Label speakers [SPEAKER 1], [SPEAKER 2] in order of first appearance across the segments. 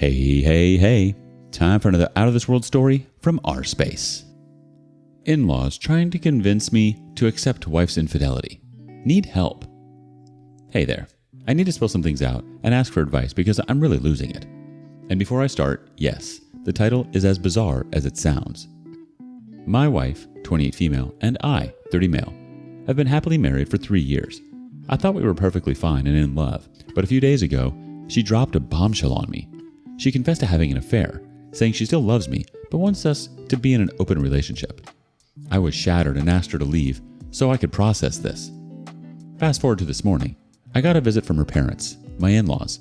[SPEAKER 1] Hey. Time for another out-of-this-world story from rSpace. In-laws trying to convince me to accept wife's infidelity. Need help. Hey there. I need to spill some things out and ask for advice because I'm really losing it. And before I start, yes, the title is as bizarre as it sounds. My wife, 28 female, and I, 30 male, have been happily married for 3 years. I thought we were perfectly fine and in love, but a few days ago, she dropped a bombshell on me. She confessed to having an affair, saying she still loves me, but wants us to be in an open relationship. I was shattered and asked her to leave so I could process this. Fast forward to this morning. I got a visit from her parents, my in-laws.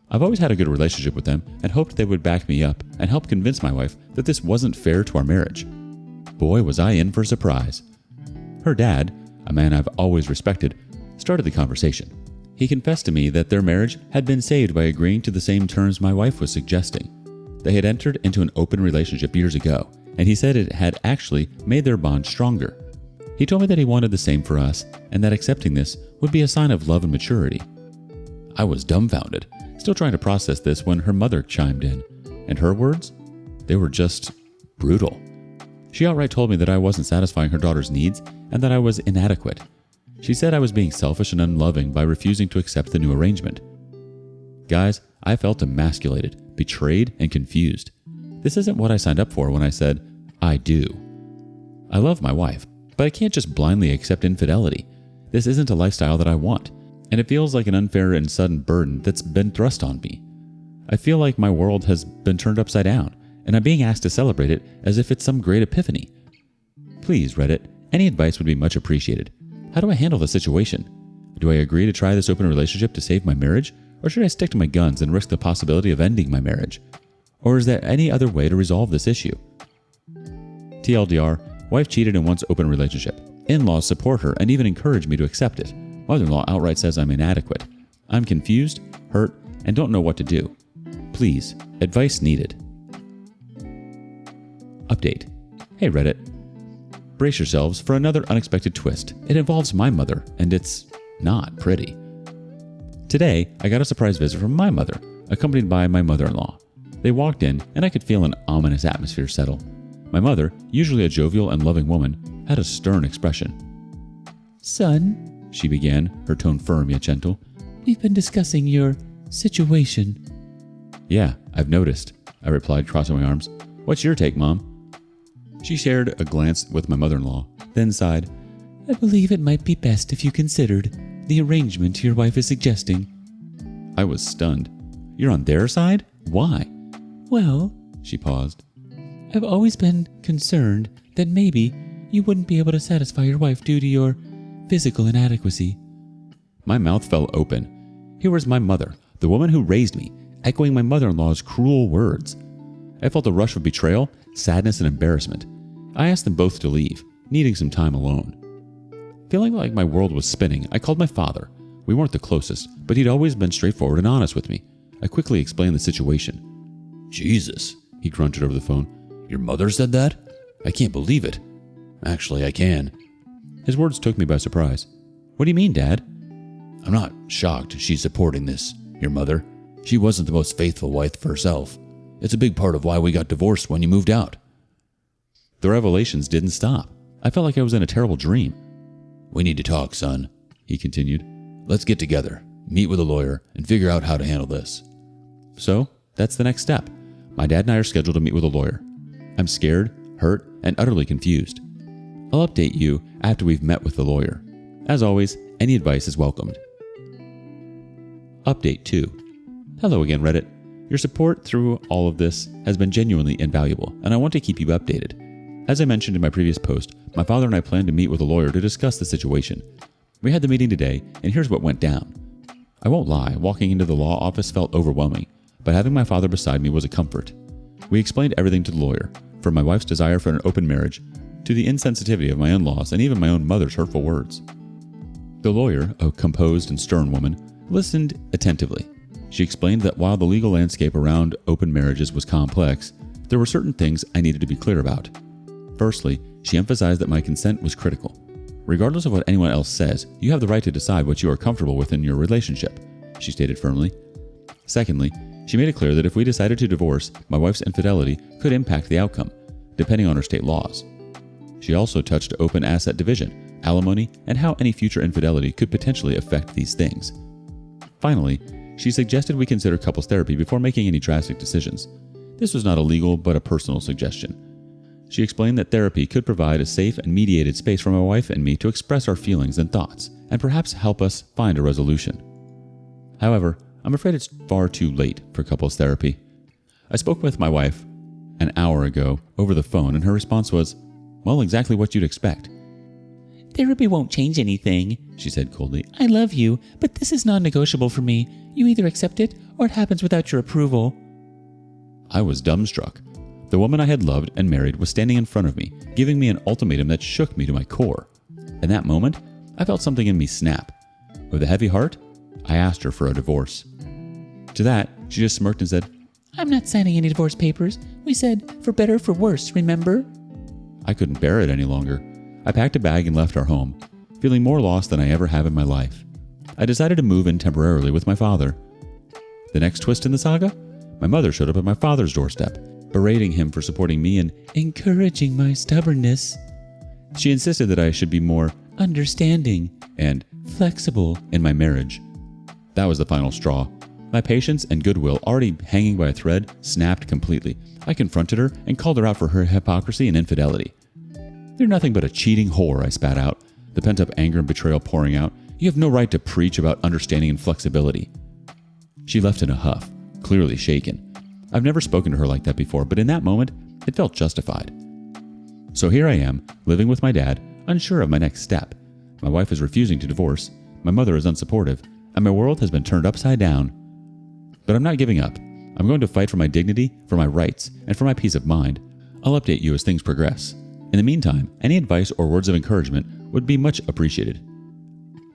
[SPEAKER 1] I've always had a good relationship with them and hoped they would back me up and help convince my wife that this wasn't fair to our marriage. Boy, was I in for a surprise. Her dad, a man I've always respected, started the conversation. He confessed to me that their marriage had been saved by agreeing to the same terms my wife was suggesting. They had entered into an open relationship years ago, and he said it had actually made their bond stronger. He told me that he wanted the same for us, and that accepting this would be a sign of love and maturity. I was dumbfounded, still trying to process this when her mother chimed in. And her words? They were just brutal. She outright told me that I wasn't satisfying her daughter's needs and that I was inadequate. She said I was being selfish and unloving by refusing to accept the new arrangement. Guys, I felt emasculated, betrayed, and confused. This isn't what I signed up for when I said, I do. I love my wife, but I can't just blindly accept infidelity. This isn't a lifestyle that I want, and it feels like an unfair and sudden burden that's been thrust on me. I feel like my world has been turned upside down, and I'm being asked to celebrate it as if it's some great epiphany. Please, Reddit, any advice would be much appreciated. How do I handle the situation? Do I agree to try this open relationship to save my marriage, or should I stick to my guns and risk the possibility of ending my marriage? Or is there any other way to resolve this issue? TLDR, wife cheated and wants open relationship. In-laws support her and even encourage me to accept it. Mother-in-law outright says I'm inadequate. I'm confused, hurt, and don't know what to do. Please, advice needed. Update. Hey Reddit. Brace yourselves for another unexpected twist. It involves my mother, and it's not pretty. Today, I got a surprise visit from my mother, accompanied by my mother-in-law. They walked in, and I could feel an ominous atmosphere settle. My mother, usually a jovial and loving woman, had a stern expression.
[SPEAKER 2] Son,
[SPEAKER 1] she began, her tone firm yet gentle.
[SPEAKER 2] We've been discussing your situation.
[SPEAKER 1] Yeah, I've noticed, I replied, crossing my arms. What's your take, Mom? She shared a glance with my mother-in-law, then sighed.
[SPEAKER 2] I believe it might be best if you considered the arrangement your wife is suggesting.
[SPEAKER 1] I was stunned. You're on their side? Why?
[SPEAKER 2] Well,
[SPEAKER 1] she paused.
[SPEAKER 2] I've always been concerned that maybe you wouldn't be able to satisfy your wife due to your physical inadequacy.
[SPEAKER 1] My mouth fell open. Here was my mother, the woman who raised me, echoing my mother-in-law's cruel words. I felt a rush of betrayal, sadness, and embarrassment. I asked them both to leave, needing some time alone. Feeling like my world was spinning, I called my father. We weren't the closest, but he'd always been straightforward and honest with me. I quickly explained the situation. Jesus, he grunted over the phone. Your mother said that? I can't believe it. Actually, I can. His words took me by surprise. What do you mean, Dad? I'm not shocked she's supporting this, your mother. She wasn't the most faithful wife for herself. It's a big part of why we got divorced when you moved out. The revelations didn't stop. I felt like I was in a terrible dream. We need to talk, son, he continued. Let's get together, meet with a lawyer, and figure out how to handle this. So, that's the next step. My dad and I are scheduled to meet with a lawyer. I'm scared, hurt, and utterly confused. I'll update you after we've met with the lawyer. As always, any advice is welcomed. Update 2. Hello again, Reddit. Your support through all of this has been genuinely invaluable, and I want to keep you updated. As I mentioned in my previous post, my father and I plan to meet with a lawyer to discuss the situation. We had the meeting today, and here's what went down. I won't lie, walking into the law office felt overwhelming, but having my father beside me was a comfort. We explained everything to the lawyer, from my wife's desire for an open marriage, to the insensitivity of my in-laws and even my own mother's hurtful words. The lawyer, a composed and stern woman, listened attentively. She explained that while the legal landscape around open marriages was complex, there were certain things I needed to be clear about. Firstly, she emphasized that my consent was critical. Regardless of what anyone else says, you have the right to decide what you are comfortable with in your relationship, she stated firmly. Secondly, She made it clear that if we decided to divorce, my wife's infidelity could impact the outcome, depending on her state laws. She also touched open asset division, alimony, and how any future infidelity could potentially affect these things. Finally, she suggested we consider couples therapy before making any drastic decisions. This was not a legal but a personal suggestion. She explained that therapy could provide a safe and mediated space for my wife and me to express our feelings and thoughts, and perhaps help us find a resolution. However, I'm afraid it's far too late for couples therapy. I spoke with my wife an hour ago over the phone, and her response was, well, exactly what you'd expect.
[SPEAKER 2] Therapy won't change anything, she said coldly. I love you, but this is non-negotiable for me. You either accept it or it happens without your approval.
[SPEAKER 1] I was dumbstruck. The woman I had loved and married was standing in front of me, giving me an ultimatum that shook me to my core. In that moment, I felt something in me snap. With a heavy heart, I asked her for a divorce. To that, she just smirked and said,
[SPEAKER 2] I'm not signing any divorce papers. We said, for better or for worse, remember?
[SPEAKER 1] I couldn't bear it any longer. I packed a bag and left our home, feeling more lost than I ever have in my life. I decided to move in temporarily with my father. The next twist in the saga? My mother showed up at my father's doorstep, berating him for supporting me and
[SPEAKER 2] encouraging my stubbornness.
[SPEAKER 1] She insisted that I should be more
[SPEAKER 2] understanding
[SPEAKER 1] and
[SPEAKER 2] flexible
[SPEAKER 1] in my marriage. That was the final straw. My patience and goodwill, already hanging by a thread, snapped completely. I confronted her and called her out for her hypocrisy and infidelity. You're nothing but a cheating whore, I spat out, the pent-up anger and betrayal pouring out. You have no right to preach about understanding and flexibility. She left in a huff, clearly shaken. I've never spoken to her like that before, but in that moment, it felt justified. So here I am, living with my dad, unsure of my next step. My wife is refusing to divorce, my mother is unsupportive, and my world has been turned upside down. But I'm not giving up. I'm going to fight for my dignity, for my rights, and for my peace of mind. I'll update you as things progress. In the meantime, any advice or words of encouragement would be much appreciated.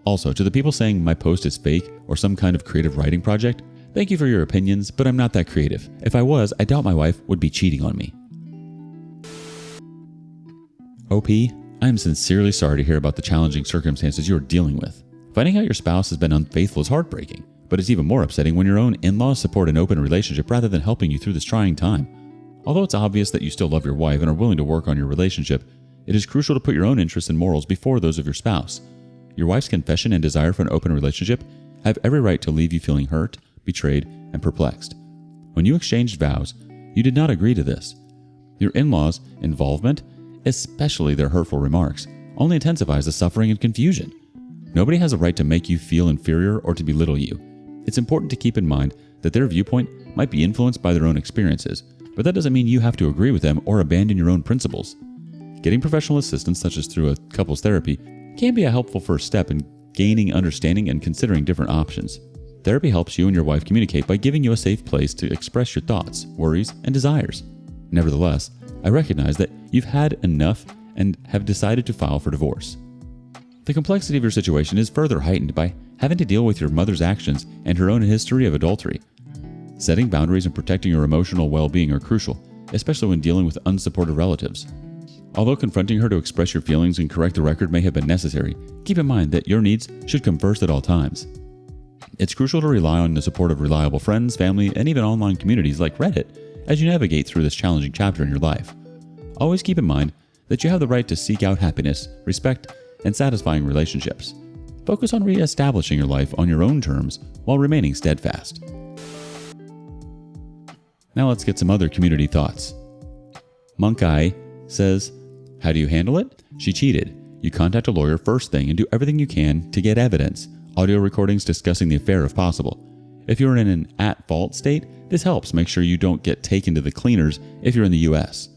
[SPEAKER 1] Also, to the people saying my post is fake or some kind of creative writing project, thank you for your opinions, but I'm not that creative. If I was, I doubt my wife would be cheating on me. OP, I am sincerely sorry to hear about the challenging circumstances you're dealing with. Finding out your spouse has been unfaithful is heartbreaking, but it's even more upsetting when your own in-laws support an open relationship rather than helping you through this trying time. Although it's obvious that you still love your wife and are willing to work on your relationship, it is crucial to put your own interests and morals before those of your spouse. Your wife's confession and desire for an open relationship have every right to leave you feeling hurt, betrayed, and perplexed. When you exchanged vows, you did not agree to this. Your in-laws' involvement, especially their hurtful remarks, only intensifies the suffering and confusion. Nobody has a right to make you feel inferior or to belittle you. It's important to keep in mind that their viewpoint might be influenced by their own experiences, but that doesn't mean you have to agree with them or abandon your own principles. Getting professional assistance, such as through a couples therapy, can be a helpful first step in gaining understanding and considering different options. Therapy helps you and your wife communicate by giving you a safe place to express your thoughts, worries, and desires. Nevertheless, I recognize that you've had enough and have decided to file for divorce. The complexity of your situation is further heightened by having to deal with your mother's actions and her own history of adultery. Setting boundaries and protecting your emotional well-being are crucial, especially when dealing with unsupportive relatives. Although confronting her to express your feelings and correct the record may have been necessary, keep in mind that your needs should come first at all times. It's crucial to rely on the support of reliable friends, family, and even online communities like Reddit as you navigate through this challenging chapter in your life. Always keep in mind that you have the right to seek out happiness, respect, and satisfying relationships. Focus on re-establishing your life on your own terms while remaining steadfast. Now let's get some other community thoughts. Monk Eye says, how do you handle it? She cheated. You contact a lawyer first thing and do everything you can to get evidence, audio recordings discussing the affair if possible. If you're in an at-fault state, this helps make sure you don't get taken to the cleaners if you're in the US.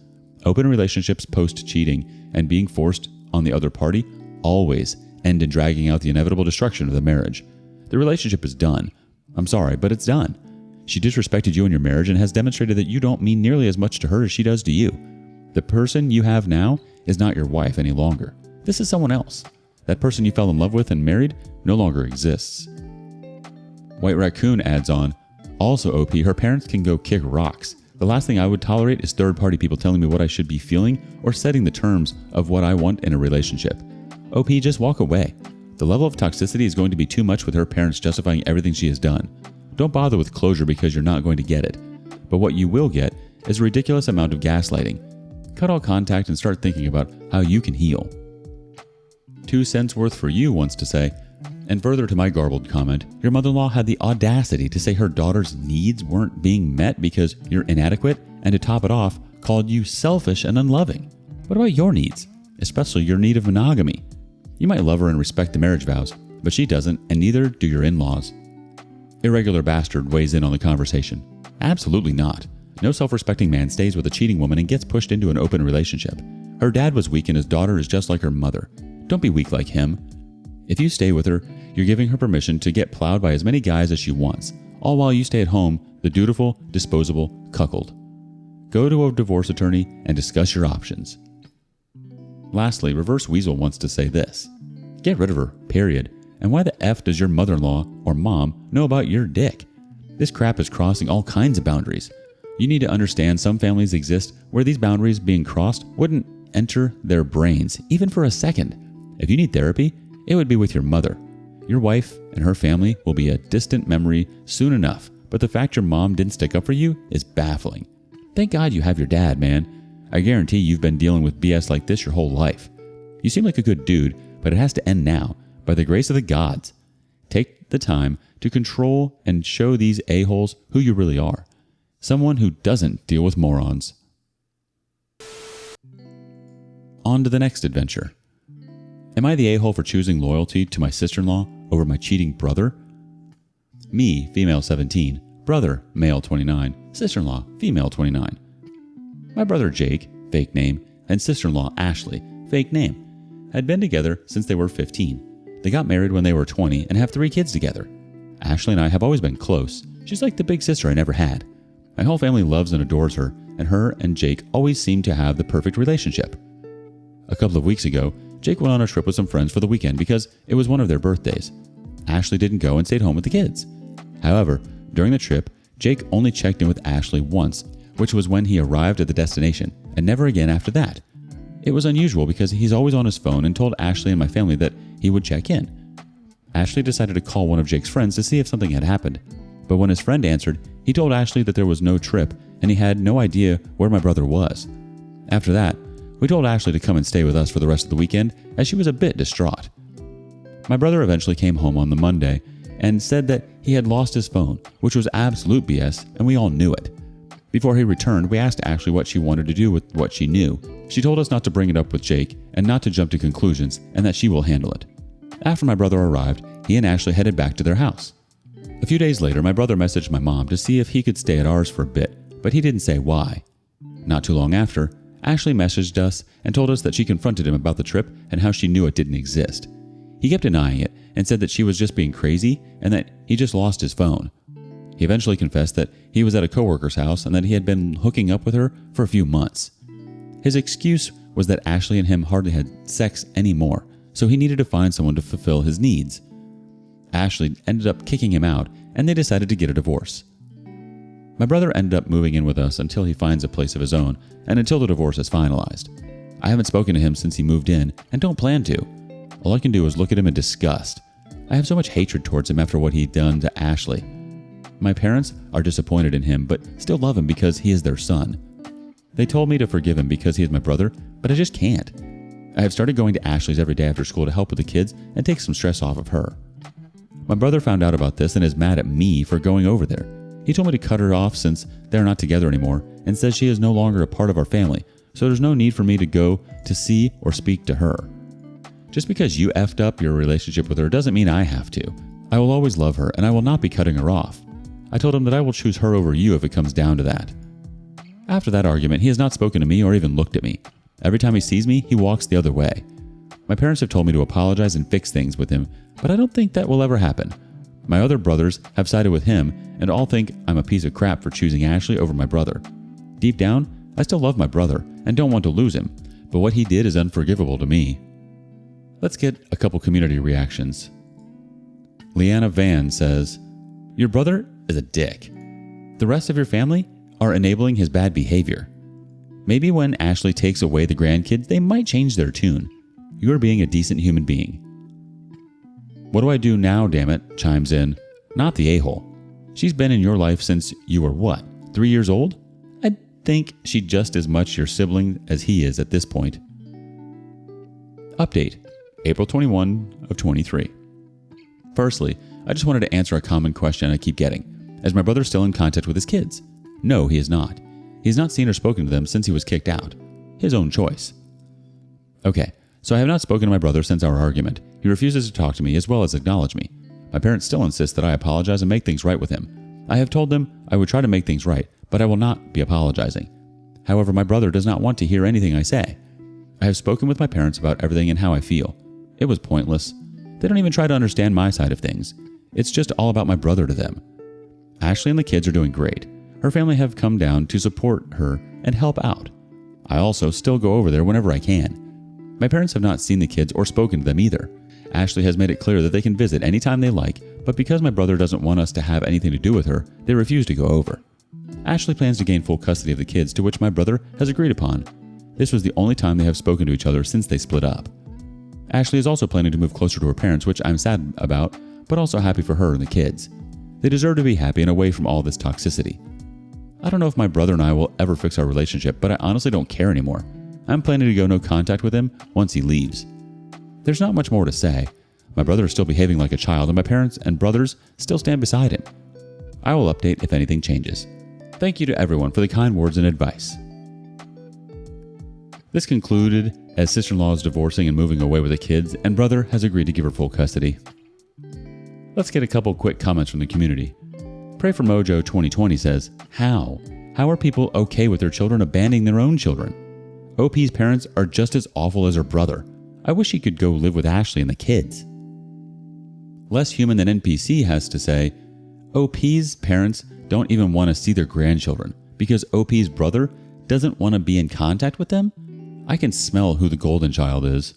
[SPEAKER 1] Open relationships post-cheating and being forced on the other party always end in dragging out the inevitable destruction of the marriage. The relationship is done. I'm sorry, but it's done. She disrespected you in your marriage and has demonstrated that you don't mean nearly as much to her as she does to you. The person you have now is not your wife any longer. This is someone else. That person you fell in love with and married no longer exists. White Raccoon adds on, also OP, her parents can go kick rocks. The last thing I would tolerate is third-party people telling me what I should be feeling or setting the terms of what I want in a relationship. OP, just walk away. The level of toxicity is going to be too much with her parents justifying everything she has done. don't bother with closure because you're not going to get it. But what you will get is a ridiculous amount of gaslighting. Cut all contact and start thinking about how you can heal. 2 cents worth for you wants to say, and further to my garbled comment, your mother-in-law had the audacity to say her daughter's needs weren't being met because you're inadequate, and to top it off, called you selfish and unloving. What about your needs? Especially your need of monogamy. You might love her and respect the marriage vows, but she doesn't, and neither do your in-laws. Irregular Bastard weighs in on the conversation. Absolutely not. No self-respecting man stays with a cheating woman and gets pushed into an open relationship. Her dad was weak and his daughter is just like her mother. Don't be weak like him. If you stay with her, you're giving her permission to get plowed by as many guys as she wants, all while you stay at home, the dutiful, disposable cuckold. Go to a divorce attorney and discuss your options. Lastly, Reverse Weasel wants to say this. Get rid of her, period. And why the F does your mother-in-law or mom know about your dick? This crap is crossing all kinds of boundaries. You need to understand some families exist where these boundaries being crossed wouldn't enter their brains, even for a second. If you need therapy, it would be with your mother. Your wife and her family will be a distant memory soon enough, but the fact your mom didn't stick up for you is baffling. Thank God you have your dad, man. I guarantee you've been dealing with BS like this your whole life. You seem like a good dude, but it has to end now, by the grace of the gods. Take the time to control and show these a-holes who you really are. Someone who doesn't deal with morons. On to the next adventure. Am I the a-hole for choosing loyalty to my sister-in-law over my cheating brother? Me, female 17, brother, male 29, sister-in-law, female 29. My brother Jake, fake name, and sister-in-law Ashley, fake name, had been together since they were 15. They got married when they were 20 and have 3 kids together. Ashley and I have always been close. She's like the big sister I never had. My whole family loves and adores her, and her and Jake always seem to have the perfect relationship. A couple of weeks ago, Jake went on a trip with some friends for the weekend because it was one of their birthdays. Ashley didn't go and stayed home with the kids. However, during the trip, Jake only checked in with Ashley once, which was when he arrived at the destination, and never again after that. It was unusual because he's always on his phone and told Ashley and my family that he would check in. Ashley decided to call one of Jake's friends to see if something had happened, but when his friend answered, he told Ashley that there was no trip and he had no idea where my brother was. After that, we told Ashley to come and stay with us for the rest of the weekend as she was a bit distraught. My brother eventually came home on the Monday and said that he had lost his phone, which was absolute BS, and we all knew it. Before he returned, we asked Ashley what she wanted to do with what she knew. She told us not to bring it up with Jake and not to jump to conclusions and that she will handle it. After my brother arrived, he and Ashley headed back to their house. A few days later, my brother messaged my mom to see if he could stay at ours for a bit, but he didn't say why. Not too long after, Ashley messaged us and told us that she confronted him about the trip and how she knew it didn't exist. He kept denying it and said that she was just being crazy and that he just lost his phone. He eventually confessed that he was at a coworker's house and that he had been hooking up with her for a few months. His excuse was that Ashley and him hardly had sex anymore, so he needed to find someone to fulfill his needs. Ashley ended up kicking him out, and they decided to get a divorce. My brother ended up moving in with us until he finds a place of his own, and until the divorce is finalized. I haven't spoken to him since he moved in, and don't plan to. All I can do is look at him in disgust. I have so much hatred towards him after what he'd done to Ashley. My parents are disappointed in him, but still love him because he is their son. They told me to forgive him because he is my brother, but I just can't. I have started going to Ashley's every day after school to help with the kids and take some stress off of her. My brother found out about this and is mad at me for going over there. He told me to cut her off since they're not together anymore and says she is no longer a part of our family, so there's no need for me to go to see or speak to her. Just because you effed up your relationship with her doesn't mean I have to. I will always love her and I will not be cutting her off. I told him that I will choose her over you if it comes down to that. After that argument, he has not spoken to me or even looked at me. Every time he sees me, he walks the other way. My parents have told me to apologize and fix things with him, but I don't think that will ever happen. My other brothers have sided with him and all think I'm a piece of crap for choosing Ashley over my brother. Deep down, I still love my brother and don't want to lose him, but what he did is unforgivable to me. Let's get a couple community reactions. Leanna Van says, "Your brother is a dick. The rest of your family are enabling his bad behavior. Maybe when Ashley takes away the grandkids, they might change their tune. You are being a decent human being." What do I do now, damn it? Chimes in, not the a-hole. She's been in your life since you were what, 3 years old? I think she's just as much your sibling as he is at this point. Update, April 21 of 23. Firstly, I just wanted to answer a common question I keep getting. Is my brother still in contact with his kids? No, he is not. He has not seen or spoken to them since he was kicked out. His own choice. Okay, so I have not spoken to my brother since our argument. He refuses to talk to me as well as acknowledge me. My parents still insist that I apologize and make things right with him. I have told them I would try to make things right, but I will not be apologizing. However, my brother does not want to hear anything I say. I have spoken with my parents about everything and how I feel. It was pointless. They don't even try to understand my side of things. It's just all about my brother to them. Ashley and the kids are doing great. Her family have come down to support her and help out. I also still go over there whenever I can. My parents have not seen the kids or spoken to them either. Ashley has made it clear that they can visit anytime they like, but because my brother doesn't want us to have anything to do with her, they refuse to go over. Ashley plans to gain full custody of the kids, to which my brother has agreed upon. This was the only time they have spoken to each other since they split up. Ashley is also planning to move closer to her parents, which I'm sad about, but also happy for her and the kids. They deserve to be happy and away from all this toxicity. I don't know if my brother and I will ever fix our relationship, but I honestly don't care anymore. I'm planning to go no contact with him once he leaves. There's not much more to say. My brother is still behaving like a child, and my parents and brothers still stand beside him. I will update if anything changes. Thank you to everyone for the kind words and advice. This concluded as sister-in-law is divorcing and moving away with the kids, and brother has agreed to give her full custody. Let's get a couple quick comments from the community. Pray for Mojo 2020 says, How are people okay with their children abandoning their own children? OP's parents are just as awful as her brother. I wish he could go live with Ashley and the kids. Less Human Than NPC has to say, OP's parents don't even want to see their grandchildren because OP's brother doesn't want to be in contact with them? I can smell who the golden child is.